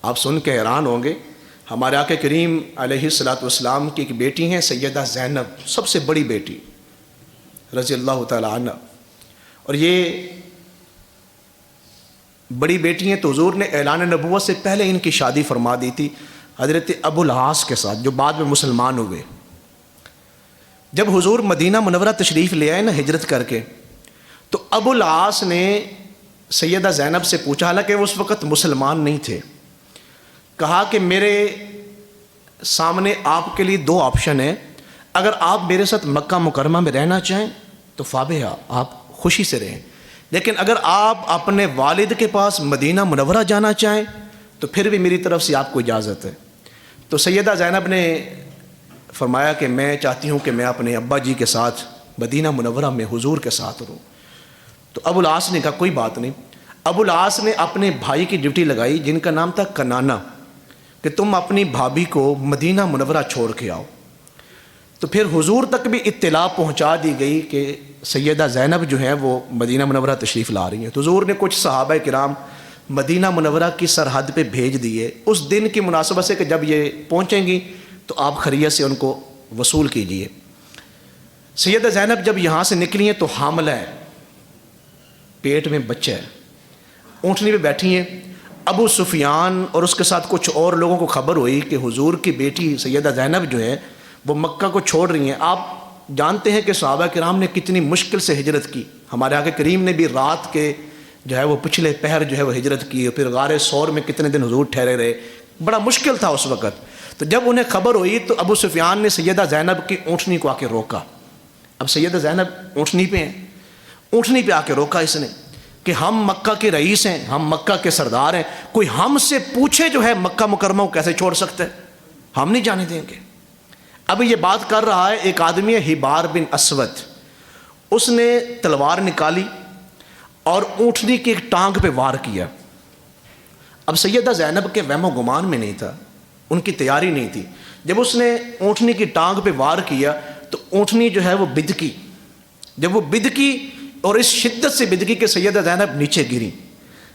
آپ سن کے حیران ہوں گے، ہمارے آقا کریم علیہ الصلوۃ والسلام کی ایک بیٹی ہیں سیدہ زینب، سب سے بڑی بیٹی رضی اللہ تعالی عنہ، اور یہ بڑی بیٹی ہیں تو حضور نے اعلان نبوت سے پہلے ان کی شادی فرما دی تھی حضرت ابو العاص کے ساتھ، جو بعد میں مسلمان ہوئے۔ جب حضور مدینہ منورہ تشریف لے آئے نا ہجرت کر کے، تو ابو العاص نے سیدہ زینب سے پوچھا، حالانکہ وہ اس وقت مسلمان نہیں تھے، کہا کہ میرے سامنے آپ کے لیے دو آپشن ہیں، اگر آپ میرے ساتھ مکہ مکرمہ میں رہنا چاہیں تو فابہا، آپ خوشی سے رہیں، لیکن اگر آپ اپنے والد کے پاس مدینہ منورہ جانا چاہیں تو پھر بھی میری طرف سے آپ کو اجازت ہے۔ تو سیدہ زینب نے فرمایا کہ میں چاہتی ہوں کہ میں اپنے ابا جی کے ساتھ مدینہ منورہ میں حضور کے ساتھ رہوں۔ تو ابو العاص نے کہا کوئی بات نہیں۔ ابو العاص نے اپنے بھائی کی ڈیوٹی لگائی جن کا نام تھا کنانا، کہ تم اپنی بھابھی کو مدینہ منورہ چھوڑ کے آؤ۔ تو پھر حضور تک بھی اطلاع پہنچا دی گئی کہ سیدہ زینب جو ہیں وہ مدینہ منورہ تشریف لا رہی ہیں۔ تو حضور نے کچھ صحابہ کرام مدینہ منورہ کی سرحد پہ بھیج دیے اس دن کی مناسبت سے کہ جب یہ پہنچیں گی تو آپ خیریت سے ان کو وصول کیجئے۔ سیدہ زینب جب یہاں سے نکلی ہیں تو حاملہ ہے، پیٹ میں بچہ ہے، اونٹنی پہ بیٹھی ہیں۔ ابو سفیان اور اس کے ساتھ کچھ اور لوگوں کو خبر ہوئی کہ حضور کی بیٹی سیدہ زینب جو ہے وہ مکہ کو چھوڑ رہی ہیں۔ آپ جانتے ہیں کہ صحابہ کرام نے کتنی مشکل سے ہجرت کی، ہمارے آقا کریم نے بھی رات کے جو ہے وہ پچھلے پہر جو ہے وہ ہجرت کی، پھر غار ثور میں کتنے دن حضور ٹھہرے رہے، بڑا مشکل تھا اس وقت۔ تو جب انہیں خبر ہوئی تو ابو سفیان نے سیدہ زینب کی اونٹنی کو آ کے روکا۔ اب سیدہ زینب اونٹنی پہ ہیں، اونٹنی پہ آ کے روکا اس نے کہ ہم مکہ کے رئیس ہیں، ہم مکہ کے سردار ہیں، کوئی ہم سے پوچھے جو ہے مکہ مکرمہ کو کیسے چھوڑ سکتے ہیں، ہم نہیں جانے دیں گے۔ اب یہ بات کر رہا ہے ایک آدمی ہے ہبار بن اسود، اس نے تلوار نکالی اور اونٹنی کی ایک ٹانگ پہ وار کیا۔ اب سیدہ زینب کے وہم و گمان میں نہیں تھا، ان کی تیاری نہیں تھی۔ جب اس نے اونٹنی کی ٹانگ پہ وار کیا تو اونٹنی جو ہے وہ بدکی۔ جب وہ بدکی اور اس شدت سے بدکی کہ سیدہ زینب نیچے گری،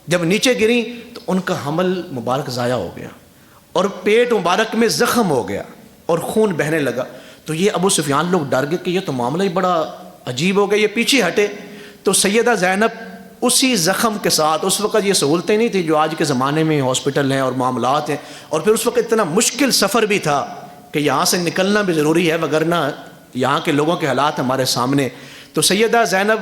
جب نیچے گری تو ان کا حمل مبارک ضائع ہو گیا اور پیٹ مبارک میں زخم ہو گیا اور خون بہنے لگا۔ تو یہ ابو سفیان لوگ ڈر گئے کہ یہ تو معاملہ ہی بڑا عجیب ہو گیا، یہ پیچھے ہٹے۔ تو سیدہ زینب اسی زخم کے ساتھ، اس وقت یہ سہولتیں نہیں تھیں جو آج کے زمانے میں ہاسپٹل ہیں اور معاملات ہیں، اور پھر اس وقت اتنا مشکل سفر بھی تھا کہ یہاں سے نکلنا بھی ضروری ہے، وگرنہ یہاں کے لوگوں کے حالات ہمارے سامنے۔ تو سیدہ زینب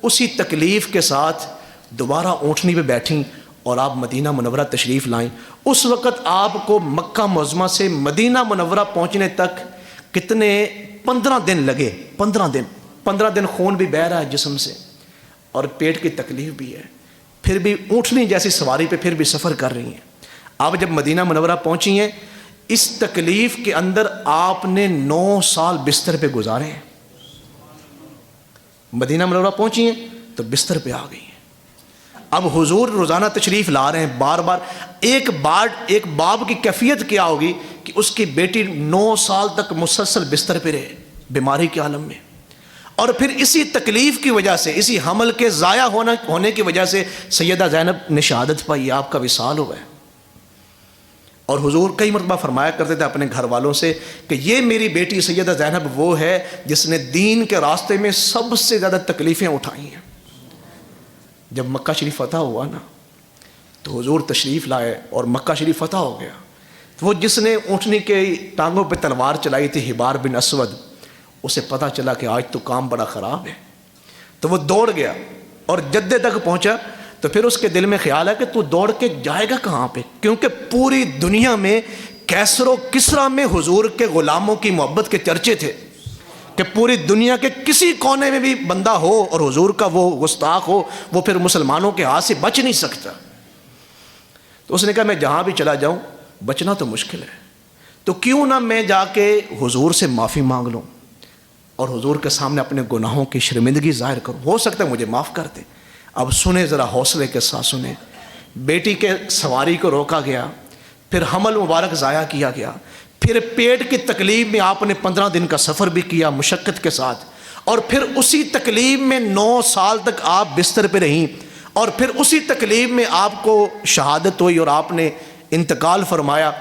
اسی تکلیف کے ساتھ دوبارہ اونٹنی پہ بیٹھیں اور آپ مدینہ منورہ تشریف لائیں۔ اس وقت آپ کو مکہ معظمہ سے مدینہ منورہ پہنچنے تک کتنے 15 دن لگے، 15 دن خون بھی بہہ رہا ہے جسم سے اور پیٹ کی تکلیف بھی ہے، پھر بھی اونٹنی جیسی سواری پہ پھر بھی سفر کر رہی ہیں۔ آپ جب مدینہ منورہ پہنچی ہیں، اس تکلیف کے اندر آپ نے 9 سال بستر پہ گزارے ہیں۔ مدینہ منورہ پہنچی ہیں تو بستر پہ آ گئی ہیں۔ اب حضور روزانہ تشریف لا رہے ہیں، بار بار ایک باپ کی کیفیت کیا ہوگی کہ اس کی بیٹی 9 سال تک مسلسل بستر پہ رہے بیماری کے عالم میں، اور پھر اسی تکلیف کی وجہ سے، اسی حمل کے ضائع ہونے کی وجہ سے سیدہ زینب نے شہادت پائی، آپ کا وصال ہوا ہے۔ اور حضور کئی مرتبہ فرمایا کرتے تھے اپنے گھر والوں سے کہ یہ میری بیٹی سیدہ زینب وہ ہے جس نے دین کے راستے میں سب سے زیادہ تکلیفیں اٹھائی ہیں۔ جب مکہ شریف فتح ہوا نا تو حضور تشریف لائے اور مکہ شریف فتح ہو گیا، تو وہ جس نے اونٹنی کے ٹانگوں پہ تلوار چلائی تھی ہبار بن اسود، اسے پتہ چلا کہ آج تو کام بڑا خراب ہے، تو وہ دوڑ گیا اور جدے تک پہنچا۔ تو پھر اس کے دل میں خیال ہے کہ تو دوڑ کے جائے گا کہاں پہ، کیونکہ پوری دنیا میں کیسر و کسرا میں حضور کے غلاموں کی محبت کے چرچے تھے کہ پوری دنیا کے کسی کونے میں بھی بندہ ہو اور حضور کا وہ گستاخ ہو، وہ پھر مسلمانوں کے ہاتھ سے بچ نہیں سکتا۔ تو اس نے کہا میں جہاں بھی چلا جاؤں بچنا تو مشکل ہے، تو کیوں نہ میں جا کے حضور سے معافی مانگ لوں اور حضور کے سامنے اپنے گناہوں کی شرمندگی ظاہر کروں، ہو سکتا ہے مجھے معاف کر دیں۔ اب سنیں ذرا حوصلے کے ساتھ سنیں، بیٹی کے سواری کو روکا گیا، پھر حمل مبارک ضائع کیا گیا، پھر پیٹ کی تکلیف میں آپ نے 15 دن کا سفر بھی کیا مشقت کے ساتھ، اور پھر اسی تکلیف میں 9 سال تک آپ بستر پہ رہیں، اور پھر اسی تکلیف میں آپ کو شہادت ہوئی اور آپ نے انتقال فرمایا،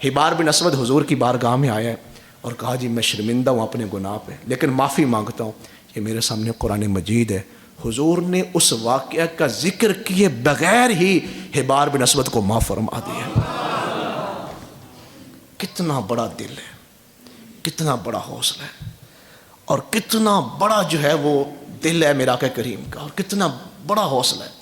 حبار بن اسود حضور کی بارگاہ میں آیا اور کہا جی میں شرمندہ ہوں اپنے گناہ پہ، لیکن معافی مانگتا ہوں، یہ میرے سامنے قرآن مجید ہے۔ حضور نے اس واقعہ کا ذکر کیے بغیر ہی حبار بن اسود کو معاف فرما دیا۔ کتنا بڑا دل ہے، کتنا بڑا حوصلہ ہے، اور کتنا بڑا جو ہے وہ دل ہے میرا آقا کریم کا، اور کتنا بڑا حوصلہ ہے۔